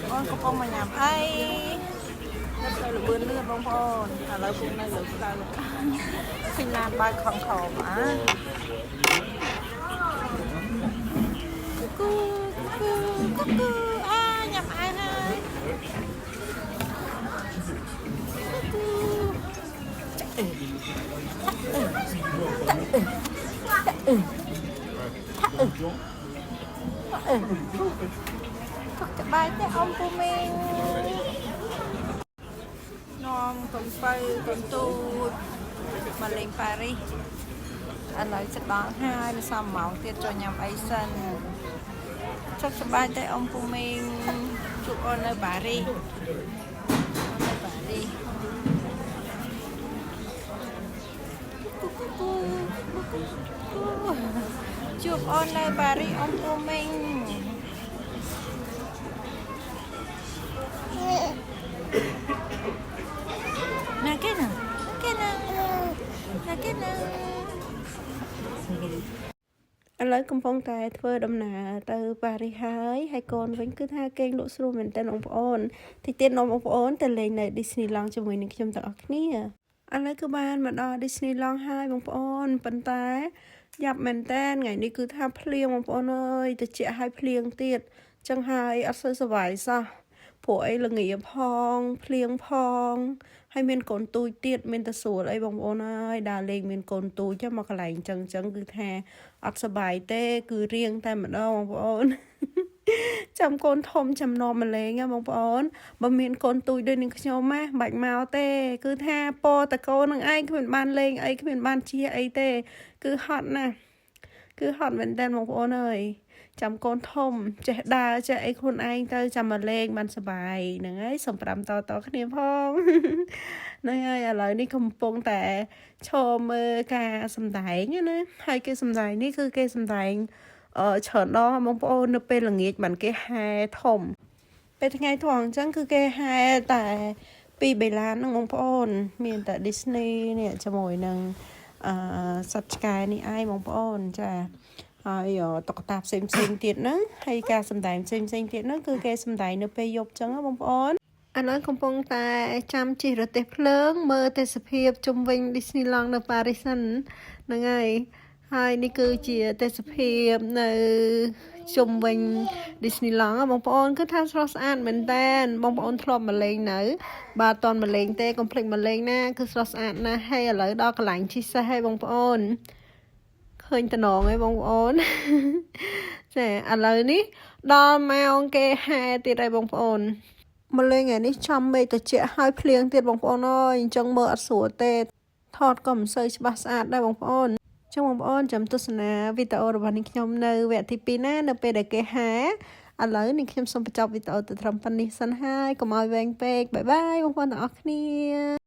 con có phong mà nhảm ai rất là bươn lươn bông phong à lấy phun này lấy ra phình lan bay khom khom á cu à nhảm ai haiจะไปแต่อมปูเมงนอนคนไปคนตูดมาเลงปารีอะไรจะบ้างให้สามเหมาเตียจอยำไอซันชักจะไปแต่อมปูเมงจุกอนในปารีจุกอนในปารีอมปูเมงน่ากินอ่ะอะไรกำปองแต่เธอดำหนาเตอปาริหายให้ก่อนវិញគឺថាគេងលក់ស្រួលមែនតើបងប្អូនទីទៀតនំបងប្អូនទៅលេងនៅ Disneyland ជាមួយនឹងខ្ញុំទាំងអស់គ្នាឥឡូវគឺបានមកដល់ Disneyland ហើយបងប្អូនប៉ុន្តែយ៉ាប់មែនតើថ្ងៃនេះគឺថាភ្លៀងបងប្អូនអើយត្រជាក់ហើយភ្លៀងទៀតចឹងហើយអត់សូវសុវ័យសោះព្រោះអីល្ងាផងភ្លៀងផងហើយមានកូនទូចទៀតមានតែស្រួលអីបងប្អូនអើយដើរលេងមានកូនទូចមកកន្លែងចឹងគឺថាអត់សុបាយទេគឺរៀងតែម្ដងបងប្អូនចាំកូនធំចាំនាំមកលេងណាបងប្អូនបើមានកូនទូចដូចនឹងខ្ញុំម៉ាបាច់មកទេគឺថាពតកូននឹងឯងគ្មានបានលេងអីគ្មានបានជិះអីទេគឺហត់ណាស់គឺហត់មែនតើបងប្អូនអើយចាំកូនធំចេះដើរចេះអីខ្លួនឯងទៅចាំមកលេងបានសុបាយហ្នឹងហើយសូម5តគ្នាផងហ្នឹងហើយឥឡូវនេះកំពុងតែឈរមើលការសម្ដែងណាហើយគេសម្ដែងនេះគឺគេសម្ដែងច្រើនដងបងប្អូននៅពេលល្ងាចបានគេហែធំពេលថ្ងៃធំអញ្ចឹងគឺគេហែតែ2 បេឡានហ្នឹងបងប្អូនមានតែ Disney នេះជាមួយនឹងសត្វឆ្កែនេះឯងបងប្អូនចាហើយតុក្កតាផ្សេងទៀតហ្នឹងហើយការសម្ដែងផ្សេងទៀតហ្នឹងគឺគេសម្ដែងនៅពេលយប់អញ្ចឹងណាបងប្អូនឥឡូវកំពុងតែចាំជិះរទេះភ្លើងមើលទេសភាពជុំវិញ Disneyland នៅប៉ារីសហ្នឹងហើយនេះគឺជាទេសភាពនៅជុំវិញ Disneyland បងប្អូនគឺថាស្រស់ស្អាតមែនតើបងប្អូនធ្លាប់មកលេងនៅបើអត់តន់មកលេងទេកុំភ្លេចមកលេងណាគឺស្រស់ស្អាតណាស់ហើយឥឡូវដល់កន្លែងជិះសេះហើយបងប្អូនឃើញតំណងហើយបងប្អូនចាឥឡូវនេះដល់ម៉ោងគេហែទៀតហើយបងប្អូនមកលេងថ្ងៃនេះចំមេឃត្រជាក់ហើយភ្លៀងទៀតបងប្អូនអើយអញ្ចឹងមើលអត់ស្រួលទេថតក៏មិនសូវច្បាស់ស្អាតដែរបងប្អូនចឹងបងប្អូនចាំទស្សនាវីដេអូរបស់នេះខ្ញុំនៅវគ្គទី2ណានៅពេលដែលគេហែឥឡូវនេះខ្ញុំសូមបញ្ចប់វីដេអូទៅត្រឹមប៉ុណ្នេះសិនហើយកុំឲ្យវែងពេកបាយបាយបងប្អូនទាំងអស់គ្នា